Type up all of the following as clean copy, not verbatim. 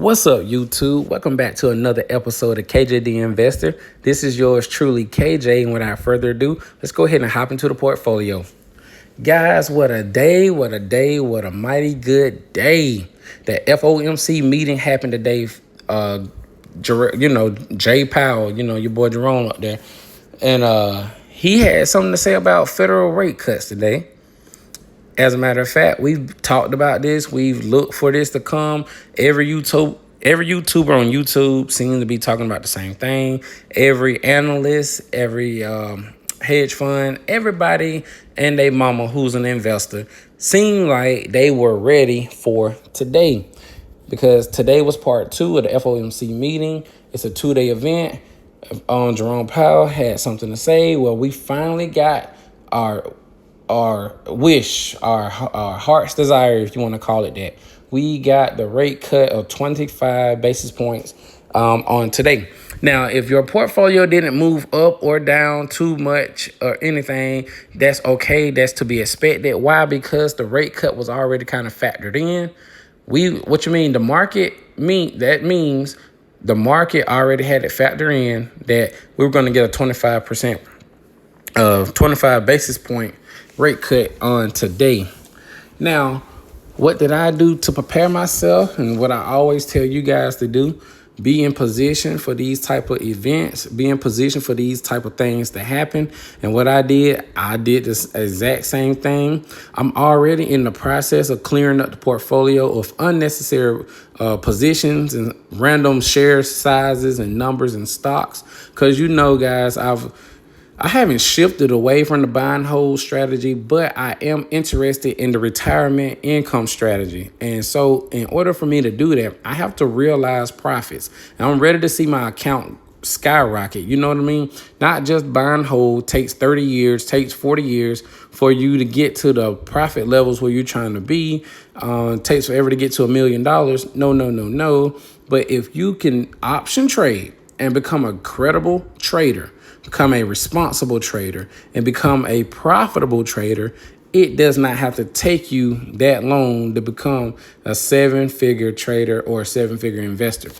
What's up, YouTube? Welcome back to another episode of KJ the Investor. This is yours truly, KJ, and without further ado, let's go ahead and hop into the portfolio. Guys, what a day, what a mighty good day. The FOMC meeting happened today. Jay Powell, your boy Jerome up there. And he had something to say about federal rate cuts today. As a matter of fact, we've talked about this. We've looked for this to come. Every YouTuber on YouTube seems to be talking about the same thing. Every analyst, every hedge fund, everybody and their mama who's an investor seemed like they were ready for today. Because today was part 2 of the FOMC meeting. It's a 2-day event. Jerome Powell had something to say. Well, we finally got our wish, our heart's desire, if you want to call it that. We got the rate cut of 25 basis points on today. Now, if your portfolio didn't move up or down too much or anything, that's okay. That's to be expected. Why? Because the rate cut was already kind of factored in. What you mean? That means the market already had it factored in that we were going to get a 25 basis point rate cut on today. Now, what did I do to prepare myself? And what I always tell you guys to do, be in position for these type of events, be in position for these type of things to happen. And what I did this exact same thing. I'm already in the process of clearing up the portfolio of unnecessary positions and random share sizes and numbers and stocks. Because guys, I haven't shifted away from the buy and hold strategy, but I am interested in the retirement income strategy. And so in order for me to do that, I have to realize profits. And I'm ready to see my account skyrocket. You know what I mean? Not just buy and hold takes 30 years, takes 40 years for you to get to the profit levels where you're trying to be. Takes forever to get to $1 million. No. But if you can option trade and become a credible trader, become a responsible trader, and become a profitable trader, it does not have to take you that long to become a 7-figure trader or a 7-figure investor.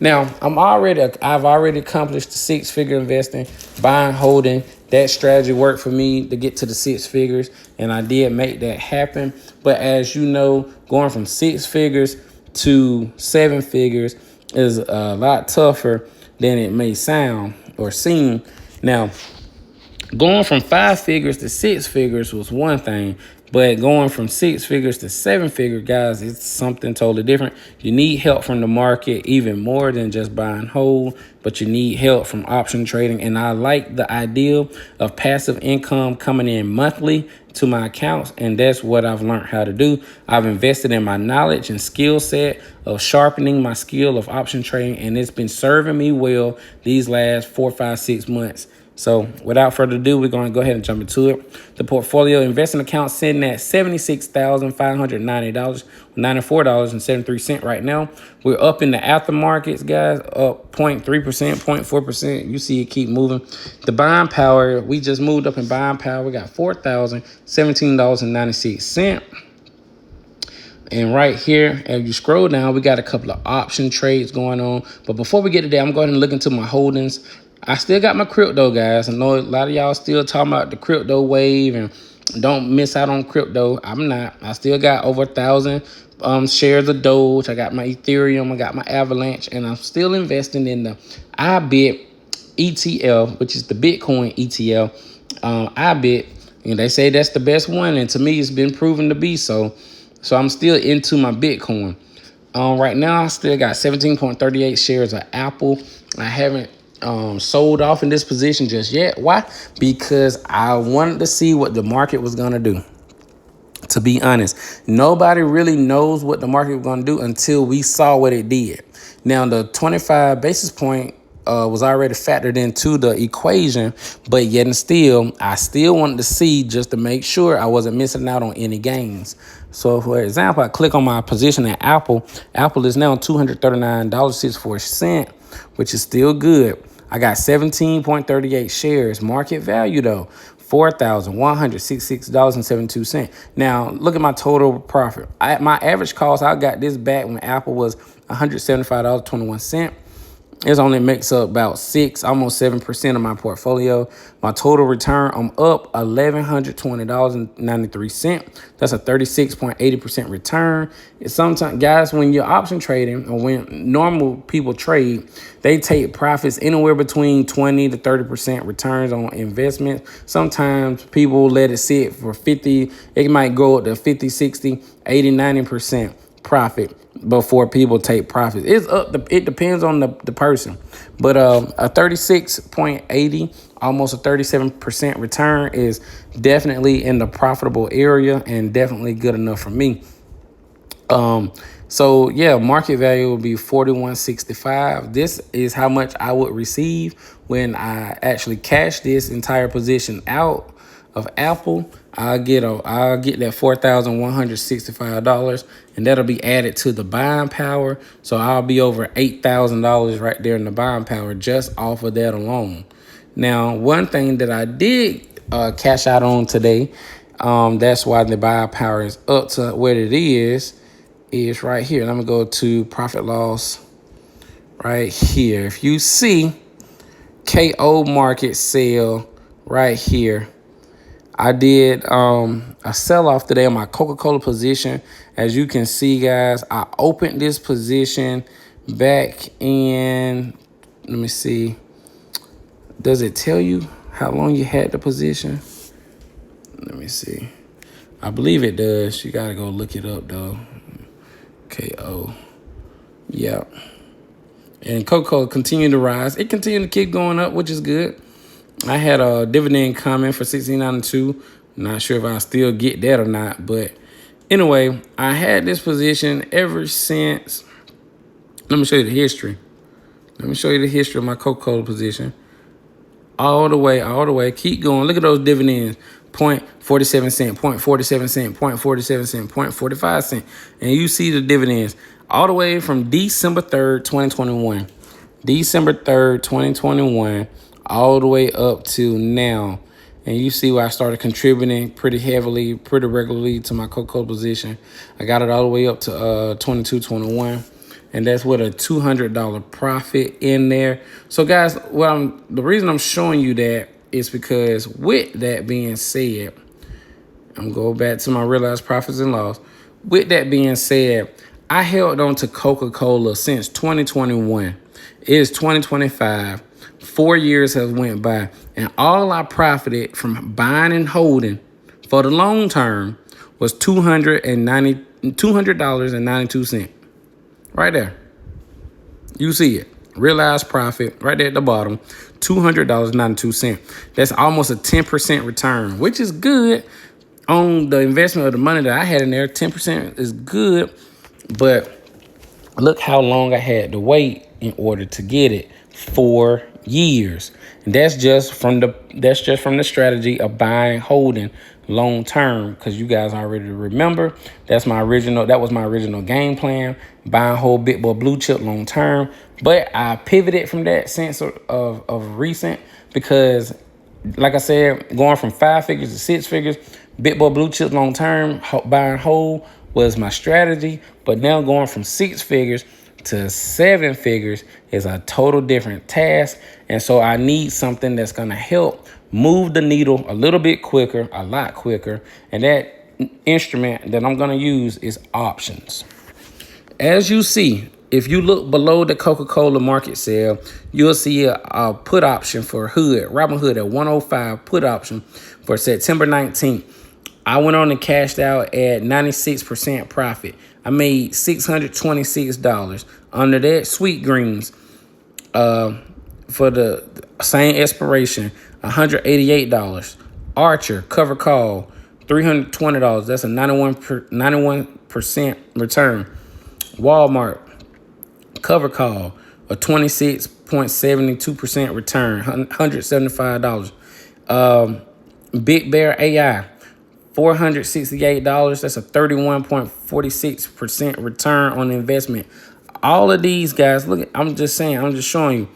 Now, I've already accomplished the 6-figure investing, buying, holding. That strategy worked for me to get to the 6 figures, and I did make that happen. But as you know, going from 6 figures to 7 figures is a lot tougher than it may sound or seem. Now, going from 5 figures to 6 figures was one thing, but going from 6 figures to 7 figure, guys, it's something totally different. You need help from the market even more than just buy and hold, but you need help from option trading. And I like the idea of passive income coming in monthly to my accounts, and that's what I've learned how to do. I've invested in my knowledge and skill set of sharpening my skill of option trading, and it's been serving me well these last 4, 5, 6 months. So without further ado, we're going to go ahead and jump into it. The portfolio investing account sitting at $76,590, $94.73 right now. We're up in the aftermarkets, guys, up 0.3%, 0.4%. You see it keep moving. The buying power, we just moved up in buying power. We got $4,017.96. And right here, as you scroll down, we got a couple of option trades going on. But before we get to that, I'm going to look into my holdings. I still got my crypto, guys. I know a lot of y'all still talking about the crypto wave and don't miss out on crypto. I'm not. I still got over 1,000 shares of Doge. I got my Ethereum. I got my Avalanche. And I'm still investing in the IBIT ETL, which is the Bitcoin ETL. IBIT, and they say that's the best one. And to me, it's been proven to be so. So I'm still into my Bitcoin. Right now, I still got 17.38 shares of Apple. I haven't sold off in this position just yet. Why? Because I wanted to see what the market was going to do. To be honest, nobody really knows what the market was going to do until we saw what it did. Now, the 25 basis point was already factored into the equation, but yet and still, I still wanted to see just to make sure I wasn't missing out on any gains. So, for example, I click on my position at Apple. Apple is now $239.64, which is still good. I got 17.38 shares. Market value, though, $4,166.72. Now, look at my total profit. My average cost, I got this back when Apple was $175.21. It only makes up about almost 7% of my portfolio. My total return, I'm up $1,120.93. That's a 36.80% return. It's sometimes, guys, when you're option trading or when normal people trade, they take profits anywhere between 20 to 30% returns on investments. Sometimes people let it sit for 50. It might go up to 50, 60, 80, 90% profit before people take profits. It depends on the person. But a 36.80, almost a 37% return is definitely in the profitable area and definitely good enough for me. So yeah, market value will be 41.65. This is how much I would receive when I actually cash this entire position out of Apple. I'll get that $4,165, and that'll be added to the buying power. So I'll be over $8,000 right there in the buying power just off of that alone. Now, one thing that I did cash out on today, that's why the buying power is up to what it is right here. And I'm gonna go to profit loss right here. If you see KO market sale right here, I did a sell-off today on my Coca-Cola position. As you can see, guys, I opened this position back in, let me see. Does it tell you how long you had the position? Let me see. I believe it does. You got to go look it up, though. KO. Yeah. And Coca-Cola continued to rise. It continued to keep going up, which is good. I had a dividend coming for $16.92. Not sure if I still get that or not. But anyway, I had this position ever since. Let me show you the history. Let me show you the history of my Coca-Cola position. All the way. Keep going. Look at those dividends. 0.47 cent, 0.47 cent, 0.47 cent, 0.45 cent. And you see the dividends all the way from December 3rd, 2021. December 3rd, 2021, all the way up to now. And you see where I started contributing pretty heavily, pretty regularly to my Coca-Cola position. I got it all the way up to 22.21. And that's with a $200 profit in there. So guys, the reason I'm showing you that is because with that being said, I'm going back to my realized profits and loss. With that being said, I held on to Coca-Cola since 2021. It is 2025. 4 years have went by, and all I profited from buying and holding for the long term was $200.92. Right there. You see it. Realized profit right there at the bottom, $200.92. That's almost a 10% return, which is good on the investment of the money that I had in there. 10% is good, but look how long I had to wait in order to get it. 4 years. And that's just from the strategy of buying and holding long term, because you guys already remember that was my original game plan, buy and hold big boy blue chip long term. But I pivoted from that sense of recent, because like I said, going from 5 figures to 6 figures, big boy blue chip long term, buy and hold was my strategy. But now going from 6 figures to 7 figures is a total different task. And so I need something that's going to help move the needle a little bit quicker, a lot quicker. And that instrument that I'm going to use is options. As you see, if you look below the Coca-Cola market sale, you'll see a put option for Robinhood at 105 put option for September 19th. I went on and cashed out at 96% profit. I made $626 under that. Sweet Greens, for the same expiration, $188. Archer cover call, $320. That's a 91% return. Walmart cover call, a 26.72% return, $175. Big Bear AI, $468. That's a 31.46% return on investment. All of these guys, look, I'm just showing you.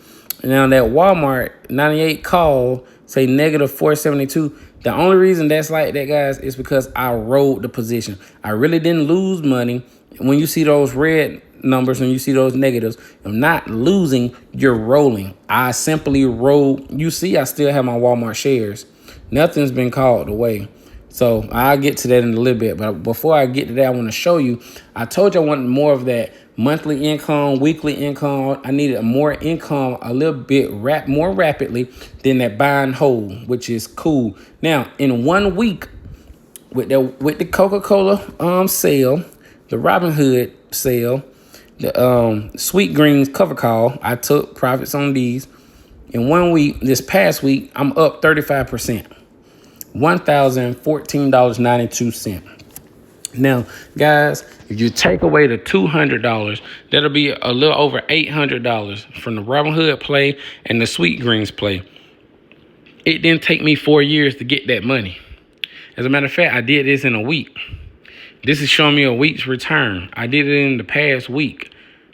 Now that Walmart 98 call, say negative 472. The only reason that's like that, guys, is because I rode the position. I really didn't lose money. When you see those red numbers, when you see those negatives, you're not losing, you're rolling. I simply roll. You see, I still have my Walmart shares. Nothing's been called away. So I'll get to that in a little bit. But before I get to that, I want to show you. I told you I wanted more of that monthly income, weekly income. I needed more income a little bit more rapidly than that buy and hold, which is cool. Now, in 1 week, with the Coca-Cola sale, the Robinhood sale, the Sweet Greens cover call, I took profits on these. In 1 week, this past week, I'm up 35%. $1,014.92. Now, guys, if you take away the $200, that'll be a little over $800 from the Robinhood play and the Sweet Greens play. It didn't take me 4 years to get that money. As a matter of fact, I did this in a week. This is showing me a week's return. I did it in the past week.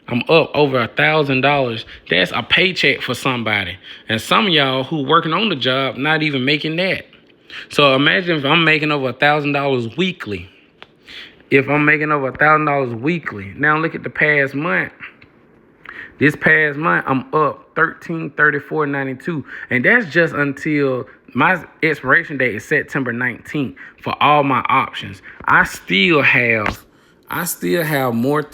I'm up over $1,000. That's a paycheck for somebody. And some of y'all who working on the job not even making that. So imagine if I'm making over $1,000 weekly. If I'm making over $1,000 weekly. Now look at the past month. This past month, I'm up $1,334.92. And that's just until my expiration date is September 19th for all my options. I still have more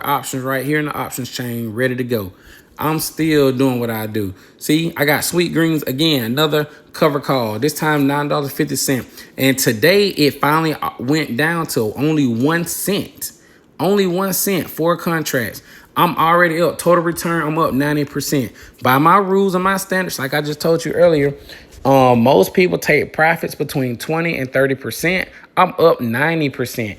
options right here in the options chain ready to go. I'm still doing what I do. See, I got Sweet Greens again, another cover call, this time $9.50. And today it finally went down to only 1 cent. Only 1 cent, 4 contracts. I'm already up. Total return, I'm up 90%. By my rules and my standards, like I just told you earlier, most people take profits between 20 and 30%. I'm up 90%.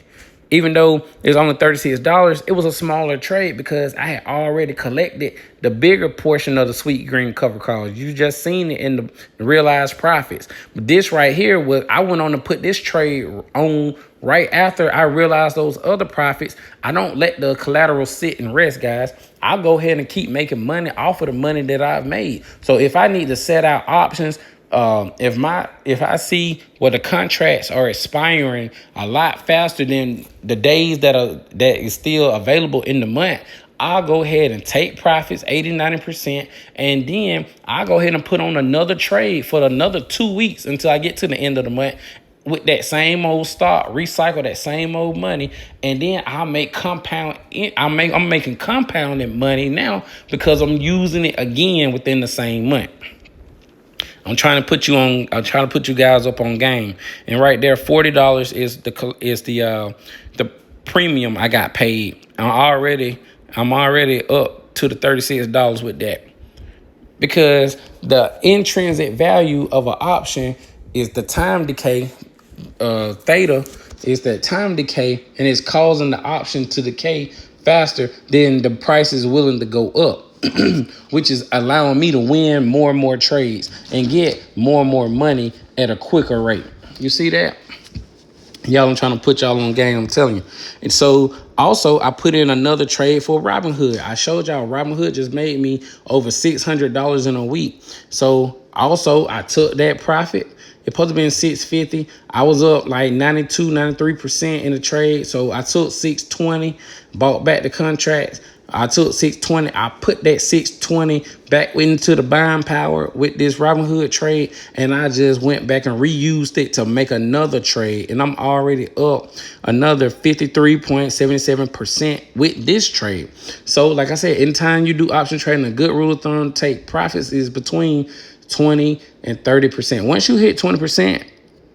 Even though it's only $36, it was a smaller trade because I had already collected the bigger portion of the Sweet Green cover calls. You just seen it in the realized profits. But this right here, I went on to put this trade on right after I realized those other profits. I don't let the collateral sit and rest, guys. I'll go ahead and keep making money off of the money that I've made. So if I need to set out options, if I see the contracts are expiring a lot faster than the days that is still available in the month, I'll go ahead and take profits 80-90%, and then I'll go ahead and put on another trade for another 2 weeks until I get to the end of the month with that same old stock, recycle that same old money, and then I'll make I'm making compounding money now because I'm using it again within the same month. I'm trying to put you guys up on game. And right there, $40 is the premium I got paid. I'm already up to the $36 with that. Because the intrinsic value of an option is the time decay. Theta is that time decay, and it's causing the option to decay faster than the price is willing to go up. Which is allowing me to win more and more trades and get more and more money at a quicker rate. You see that? Y'all, I'm trying to put y'all on game, I'm telling you. And so also I put in another trade for Robinhood. I showed y'all Robinhood just made me over $600 in a week. So also I took that profit. It's supposed to be in $650. I was up like 92-93% in the trade. So I took $620, bought back the contracts. I took $620. I put that $620 back into the buying power with this Robinhood trade, and I just went back and reused it to make another trade. And I'm already up another 53.77% with this trade. So, like I said, anytime you do option trading, a good rule of thumb to take profits is between 20 and 30%. Once you hit 20%,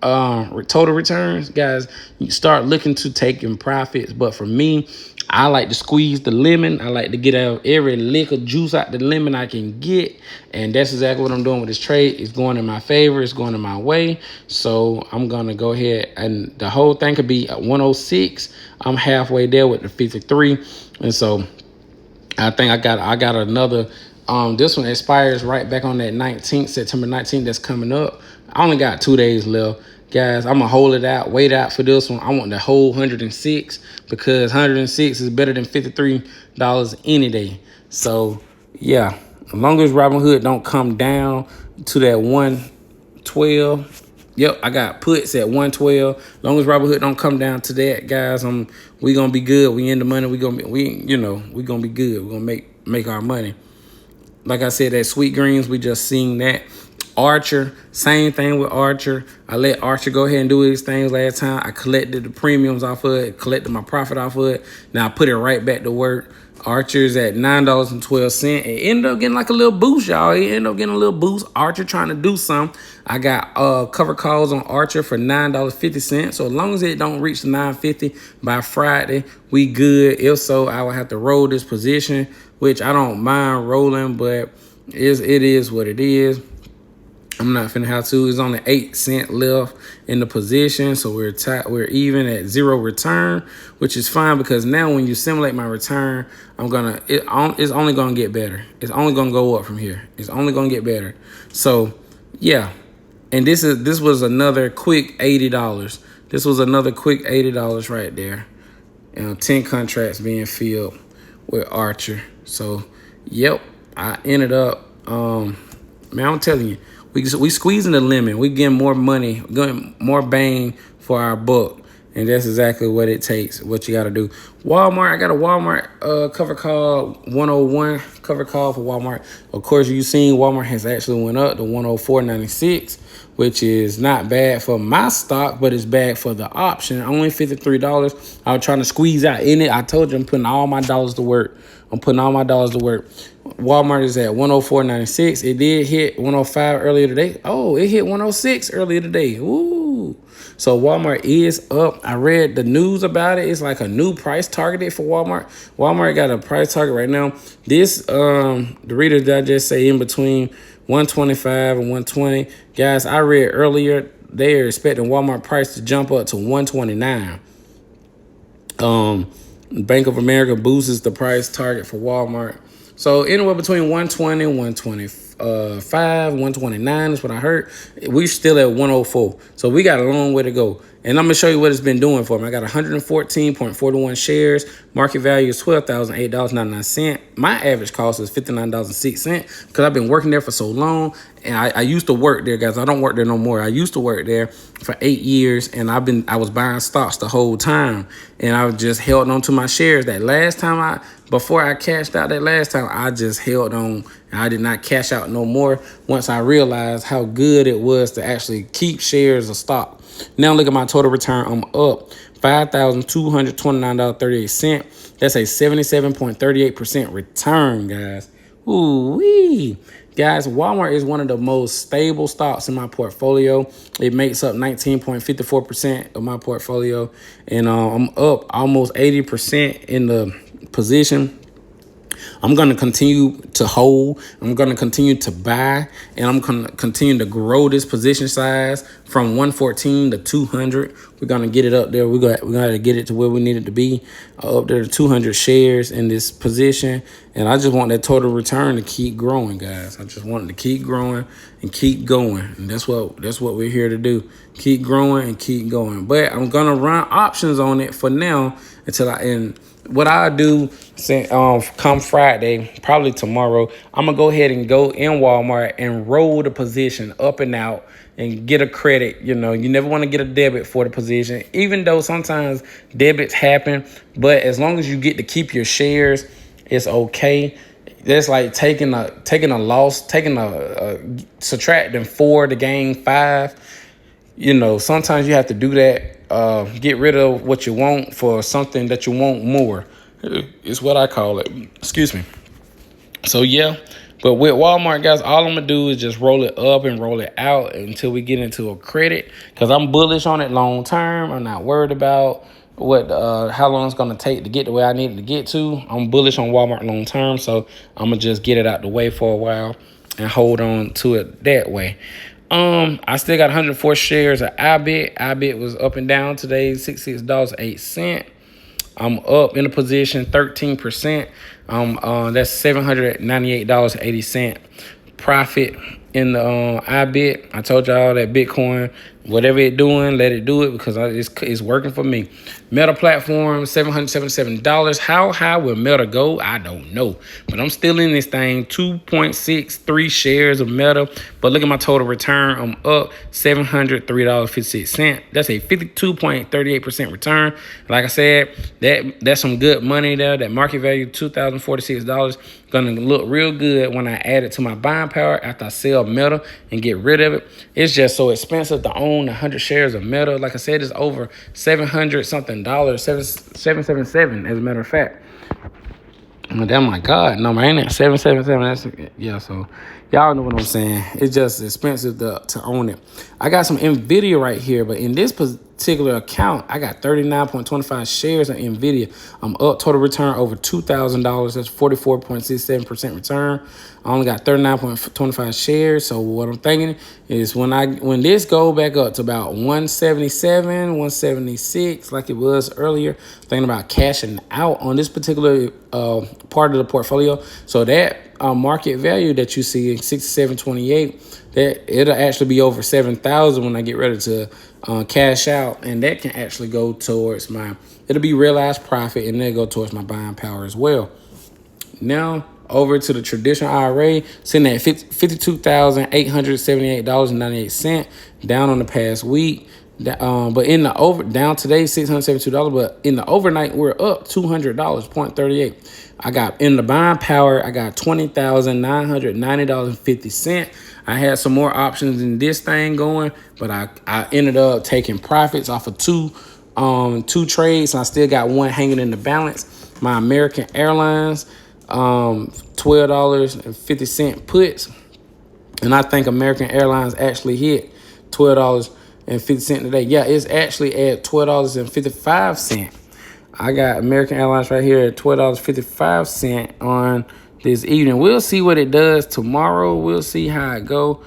total returns, guys, you start looking to taking profits. But for me, I like to squeeze the lemon. I like to get out every lick of juice out the lemon I can get. And that's exactly what I'm doing with this trade. It's going in my favor. It's going in my way. So I'm going to go ahead, and the whole thing could be at 106. I'm halfway there with the 53. And so I think I got another. This one expires right back on that 19th, September 19th. That's coming up. I only got 2 days left. Guys, I'm going to hold it out, wait out for this one. I want the whole 106 because 106 is better than $53 any day. So, yeah, as long as Robinhood don't come down to that 112, Yep, I got puts at 112. Long as Robinhood don't come down to that, guys, we gonna be good. We in the money. We gonna be good. We gonna make our money. Like I said, that Sweet Greens, we just seen that. Archer, same thing with Archer. I let Archer go ahead and do his things last time. I collected the premiums off of it, collected my profit off of it. Now I put it right back to work. Archer's at $9.12. It ended up getting like a little boost, y'all. It ended up getting a little boost. Archer trying to do something. I got cover calls on Archer for $9.50. So as long as it don't reach the $9.50 by Friday, we good. If so, I will have to roll this position, which I don't mind rolling, but it is what it is. I'm not finna have to. It's only 8 cents left in the position, so we're even at 0 return, which is fine because now when you simulate my return, it's only gonna get better. It's only gonna go up from here. It's only gonna get better. So yeah, and this was another quick $80. This was another quick $80 right there. 10 contracts being filled with Archer. So yep, I ended up man, I'm telling you. We squeezing the lemon. We getting more money, getting more bang for our buck. And that's exactly what it takes, what you got to do. Walmart, I got a Walmart cover call, 101 cover call for Walmart. Of course, you've seen Walmart has actually went up to 104.96, which is not bad for my stock, but it's bad for the option. Only $53. I was trying to squeeze out in it. I told you I'm putting all my dollars to work. Walmart is at 104.96. It did hit 105 earlier today. Oh, it hit 106 earlier today. Ooh. So Walmart is up. I read the news about it. It's like a new price targeted for Walmart. Walmart got a price target right now. This the Reader's Digest say in between 125 and 120. Guys, I read earlier they are expecting Walmart price to jump up to 129. Bank of America boosts the price target for Walmart. So anywhere between 120 and 125, 129 is what I heard. We're still at 104. So we got a long way to go. And I'm going to show you what it's been doing for me. I got 114.41 shares. Market value is $12,008.99. My average cost is $59.06 because I've been working there for so long. And I used to work there, guys. I don't work there no more. I used to work there for 8 years, and I was buying stocks the whole time. And I just held on to my shares. Before I cashed out that last time, I just held on. And I did not cash out no more once I realized how good it was to actually keep shares of stock. Now look at my total return. I'm up $5,229.38. That's a 77.38% return, guys. Ooh-wee. Guys, Walmart is one of the most stable stocks in my portfolio. It makes up 19.54% of my portfolio. And I'm up almost 80% in the position. I'm going to continue to hold. I'm going to continue to buy. And I'm going to continue to grow this position size from 114 to 200. We're going to get it up there. We're going to get it to where we need it to be. Up there to 200 shares in this position. And I just want that total return to keep growing, guys. I just want it to keep growing and keep going. And that's what we're here to do. Keep growing and keep going. But I'm going to run options on it for now until I end. What I do come Friday, probably tomorrow, I'm going to go ahead and go in Walmart and roll the position up and out and get a credit. You know, you never want to get a debit for the position, even though sometimes debits happen. But as long as you get to keep your shares, it's okay. That's like taking a loss, subtracting 4 to gain 5. You know, sometimes you have to do that. Get rid of what you want for something that you want more. It's what I call it. Excuse me. So, yeah. But with Walmart, guys, all I'm going to do is just roll it up and roll it out until we get into a credit. Because I'm bullish on it long term. I'm not worried about how long it's going to take to get the way I need it to get to. I'm bullish on Walmart long term. So, I'm going to just get it out the way for a while and hold on to it that way. I still got 104 shares of iBit. iBit was up and down today, $66.08. I'm up in the position 13%. That's $798.80 profit in the iBit. I told y'all that Bitcoin, whatever it doing, let it do it because it's working for me. Meta platform, $777. How high will Meta go? I don't know. But I'm still in this thing, 2.63 shares of Meta. But look at my total return. I'm up $703.56. That's a 52.38% return. Like I said, that's some good money there. That market value, $2,046. Gonna look real good when I add it to my buying power after I sell Meta and get rid of it. It's just so expensive to own 100 shares of Meta. Like I said, it's over $700 something, 777 as a matter of fact. But oh my God, no man, ain't that 777? That's yeah. So y'all know what I'm saying. It's just expensive to own it. I got some Nvidia right here, but in this particular account, I got 39.25 shares of Nvidia. I'm up total return over $2,000. That's 44.67% return. I only got 39.25 shares. So what I'm thinking is when this go back up to about 177, 176, like it was earlier, thinking about cashing out on this particular part of the portfolio. So that market value that you see, 67.28, that it'll actually be over 7,000 when I get ready to cash out, and that can actually go towards it'll be realized profit, and it'll go towards my buying power as well. Now over to the traditional IRA, sitting at $52,878.98, down on the past week. But in the down today, $672. But in the overnight, we're up $200, 0.38. I got in the buying power, I got $20,990.50. I had some more options in this thing going, but I ended up taking profits off of two trades, and I still got one hanging in the balance. My American Airlines, $12.50 puts, and I think American Airlines actually hit $12.50 today. Yeah, it's actually at $12.55. I got American Airlines right here at $12.55 on this evening. We'll see what it does tomorrow. We'll see how it go.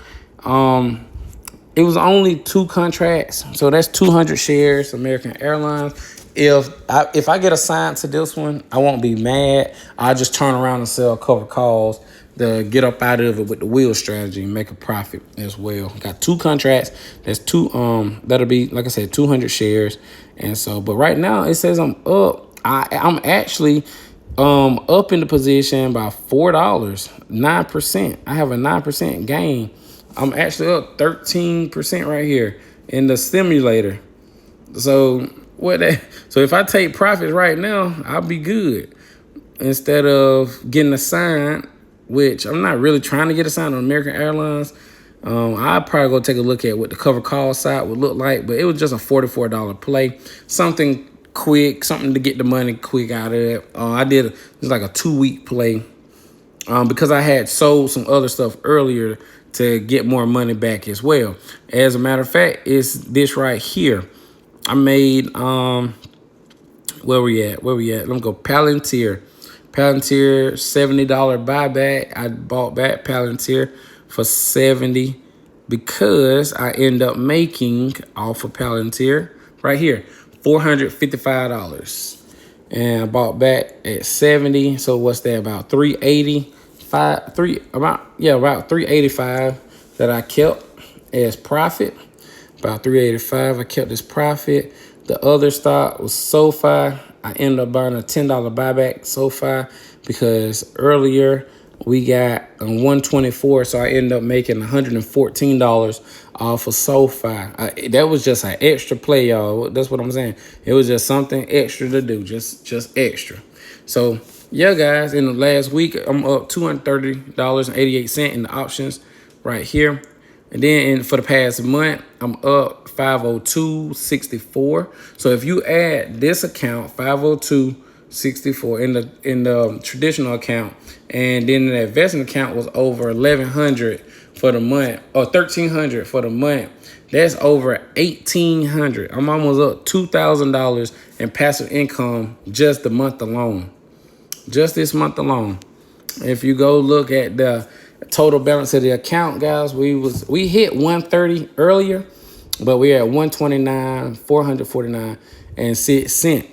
It was only 2 contracts, so that's 200 shares, American Airlines. If I get assigned to this one, I won't be mad. I'll just turn around and sell covered calls to get up out of it with the wheel strategy and make a profit as well. Got 2 contracts. That's that'll be, like I said, 200 shares. And so, but right now it says I'm up. I'm actually up in the position by $4, 9%. I have a 9% gain. I'm actually up 13% right here in the simulator. So so if I take profits right now, I'll be good. Instead of getting assigned, which I'm not really trying to get assigned on American Airlines, I'll probably go take a look at what the cover call side would look like. But it was just a $44 play, something quick, something to get the money quick out of it. It was like a 2-week play because I had sold some other stuff earlier to get more money back as well. As a matter of fact, it's this right here. I made where we at? Let me go. Palantir, $70 buyback. I bought back Palantir for $70 because I end up making off of Palantir right here $455, and I bought back at 70. So what's that, about 385? About 385 that I kept as profit. About 385, I kept this profit. The other stock was SoFi. I ended up buying a $10 buyback SoFi because earlier we got 124, so I ended up making $114 off of SoFi. That was just an extra play, y'all. That's what I'm saying. It was just something extra to do, just extra. So yeah, guys, in the last week, I'm up $230.88 in the options right here. And then for the past month, I'm up $502.64. So if you add this account, $502.64 in the traditional account, and then the investment account was over $1,100 for the month, or $1,300 for the month, that's over $1,800. I'm almost up $2,000 in passive income just the month alone. Just this month alone. If you go look at the total balance of the account, guys, we hit 130 earlier, but we're at 129, 449 and 6 cents.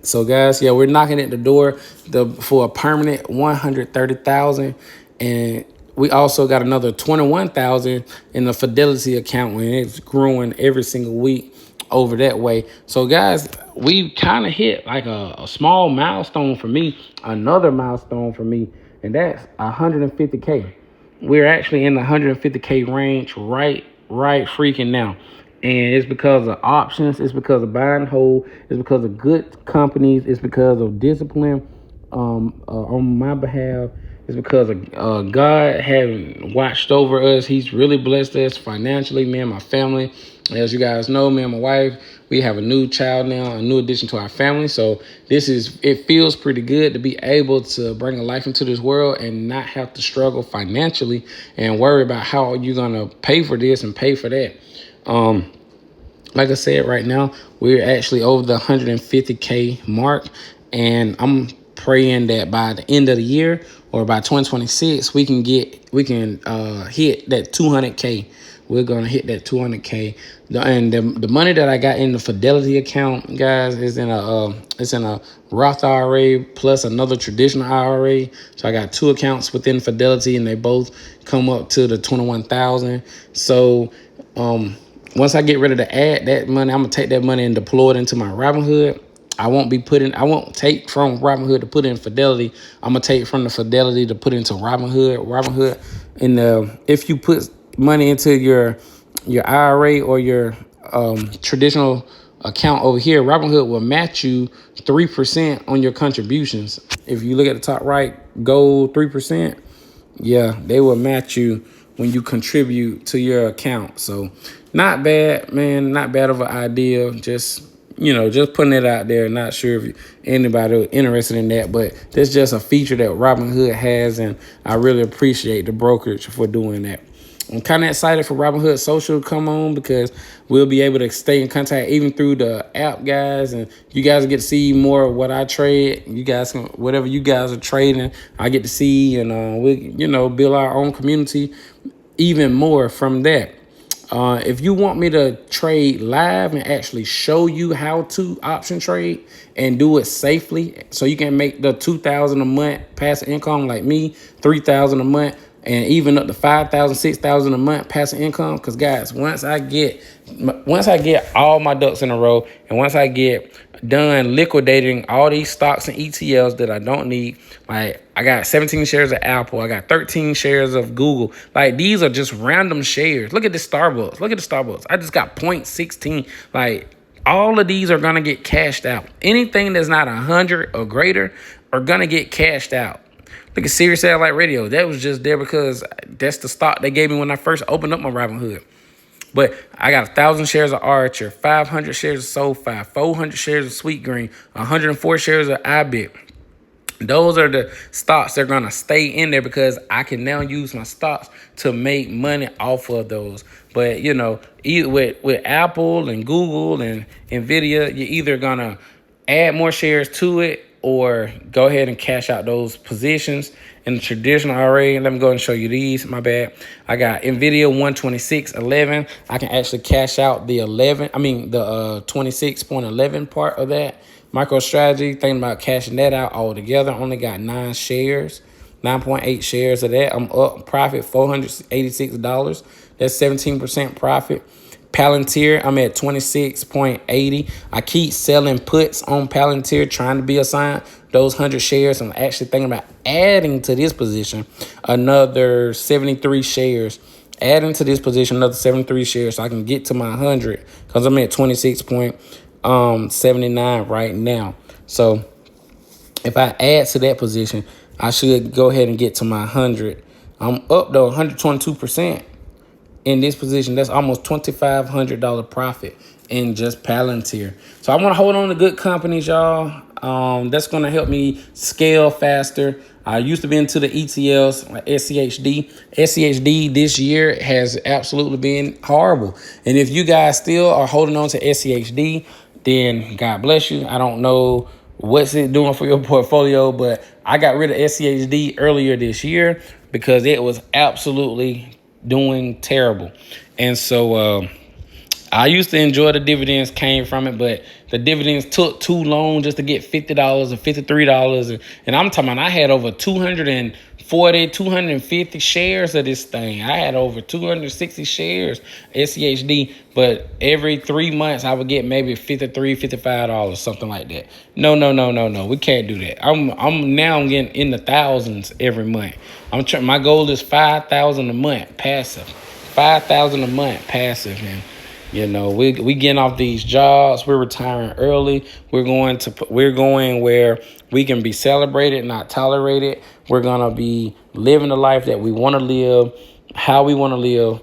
So guys, we're knocking at the door for a permanent 130,000, and we also got another 21,000 in the Fidelity account, and it's growing every single week over that way. So guys, we kind of hit like a small milestone for me, another milestone for me, and that's 150K. We're actually in the 150K range right freaking now. And it's because of options, it's because of buy and hold, it's because of good companies, it's because of discipline on my behalf. It's because of God having watched over us. He's really blessed us financially, me and my family. As you guys know, me and my wife, we have a new child now, a new addition to our family. So it feels pretty good to be able to bring a life into this world and not have to struggle financially and worry about how you're going to pay for this and pay for that. Like I said, right now, we're actually over the 150K mark, and I'm praying that by the end of the year or by 2026, we can hit that 200K. We're going to hit that 200K. And the money that I got in the Fidelity account, guys, is in a Roth IRA plus another traditional IRA. So I got two accounts within Fidelity, and they both come up to the 21,000. So once I get ready to add that money, I'm gonna take that money and deploy it into my Robinhood. I won't take from Robinhood to put in Fidelity. I'm gonna take from the Fidelity to put into Robinhood, and if you put money into your IRA or your traditional account over here, Robinhood will match you 3% on your contributions. If you look at the top right, gold 3%. Yeah, they will match you when you contribute to your account. So not bad, man. Not bad of an idea. Just putting it out there. Not sure if anybody interested in that, but that's just a feature that Robinhood has, and I really appreciate the brokerage for doing that. I'm kind of excited for Robinhood Social to come on because we'll be able to stay in contact even through the app, guys. And you guys get to see more of what I trade. You guys can, whatever you guys are trading, I get to see, and we, build our own community even more from that. If you want me to trade live and actually show you how to option trade and do it safely, so you can make the $2,000 a month passive income like me, $3,000 a month, and even up to $5,000, $6,000 a month passive income. Because guys, once I get all my ducks in a row, and once I get done liquidating all these stocks and ETLs that I don't need, like I got 17 shares of Apple, I got 13 shares of Google. Like these are just random shares. Look at this Starbucks. I just got 0.16. Like all of these are gonna get cashed out. Anything that's not 100 or greater are gonna get cashed out. Look at Sirius Satellite Radio. That was just there because that's the stock they gave me when I first opened up my Robinhood. But I got 1,000 shares of Archer, 500 shares of SoFi, 400 shares of Sweetgreen, 104 shares of IBIT. Those are the stocks that are going to stay in there because I can now use my stocks to make money off of those. But, either with Apple and Google and NVIDIA, you're either going to add more shares to it or go ahead and cash out those positions in the traditional IRA. Let me go and show you these. My bad. I got NVIDIA 126.11. I can actually cash out the 26.11 part of that. MicroStrategy, thinking about cashing that out altogether. Only got 9 shares, 9.8 shares of that. I'm up profit $486. That's 17% profit. Palantir, I'm at 26.80. I keep selling puts on Palantir, trying to be assigned those 100 shares. I'm actually thinking about adding to this position another 73 shares. Adding to this position another 73 shares so I can get to my 100 because I'm at 26.79 right now. So if I add to that position, I should go ahead and get to my 100. I'm up though 122%. In this position, that's almost $2,500 profit in just Palantir. So I want to hold on to good companies, y'all. That's going to help me scale faster. I used to be into the ETLs, like SCHD. SCHD this year has absolutely been horrible. And if you guys still are holding on to SCHD, then God bless you. I don't know what's it doing for your portfolio, but I got rid of SCHD earlier this year because it was absolutely doing terrible. And so I used to enjoy the dividends came from it, but the dividends took too long just to get $50 or $53. And I'm talking about I had over 250 250 shares of this thing. I had over 260 shares, SCHD, but every 3 months I would get maybe $53, $55, something like that. No. We can't do that. I'm now getting in the thousands every month. My goal is 5,000 a month passive. 5,000 a month passive, and we getting off these jobs. We're retiring early. We're going where we can be celebrated, not tolerated. We're gonna be living the life that we want to live, how we want to live.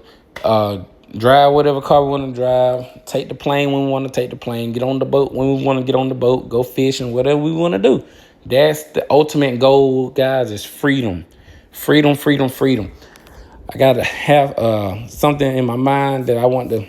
Drive whatever car we want to drive. Take the plane when we want to take the plane. Get on the boat when we want to get on the boat. Go fishing, whatever we want to do. That's the ultimate goal, guys. Is freedom, freedom. I gotta have something in my mind that I want to.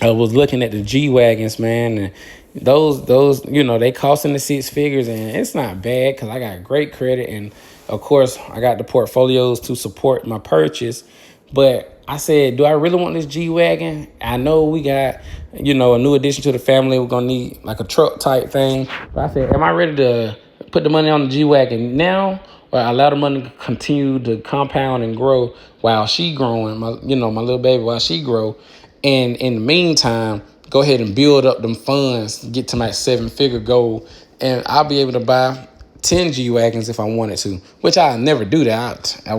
I was looking at the G-Wagons, man, and those they cost in the six figures, and it's not bad because I got great credit, and of course I got the portfolios to support my purchase. But I said, do I really want this G-Wagon? I know we got a new addition to the family. We're gonna need like a truck type thing. But I said, am I ready to put the money on the G-Wagon now, or allow the money to continue to compound and grow while she growing, my little baby, while she grow? And in the meantime, go ahead and build up them funds, get to my 7-figure goal, and I'll be able to buy 10 G-Wagons if I wanted to, which I'll never do that. I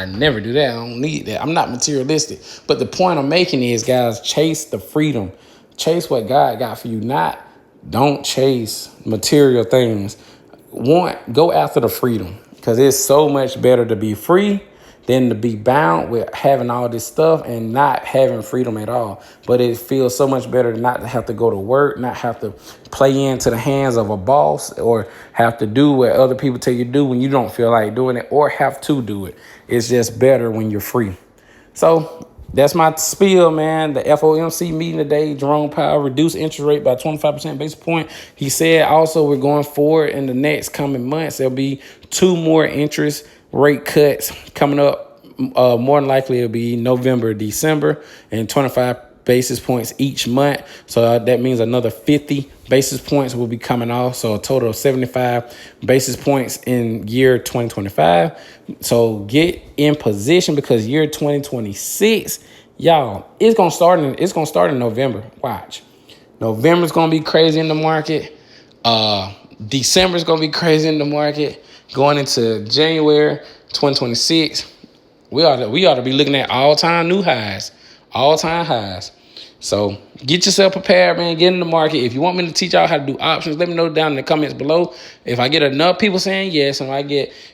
never do that. I don't need that. I'm not materialistic. But the point I'm making is, guys, chase the freedom. Chase what God got for you. Don't chase material things. Go after the freedom, because it's so much better to be free than to be bound with having all this stuff and not having freedom at all. But it feels so much better not to have to go to work, not have to play into the hands of a boss, or have to do what other people tell you to do when you don't feel like doing it, or have to do it. It's just better when you're free. So that's my spiel, man. The FOMC meeting today, Jerome Powell reduced interest rate by 25% basis point. He said also we're going forward in the next coming months. There'll be 2 more interest rate cuts coming up. More than likely it'll be November, December, and 25 basis points each month. So that means another 50 basis points will be coming off. So a total of 75 basis points in year 2025. So get in position, because year 2026, y'all, it's gonna start in November. Watch. November's gonna be crazy in the market. December's gonna be crazy in the market. Going into January 2026, we ought to be looking at all-time highs. So get yourself prepared, man. Get in the market. If you want me to teach y'all how to do options, let me know down in the comments below. If I get enough people saying yes, and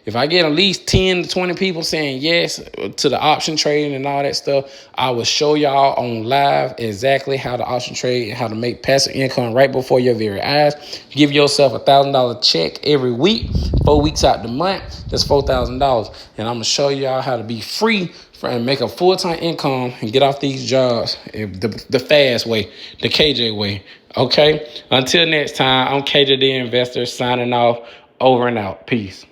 if I get at least 10 to 20 people saying yes to the option trading and all that stuff, I will show y'all on live exactly how to option trade and how to make passive income right before your very eyes. Give yourself $1,000 check every week, 4 weeks out the month. That's $4,000, and I'm gonna show y'all how to be free and make a full-time income and get off these jobs the fast way, the KJ way. Okay? Until next time, I'm KJ the Investor, signing off. Over and out. Peace.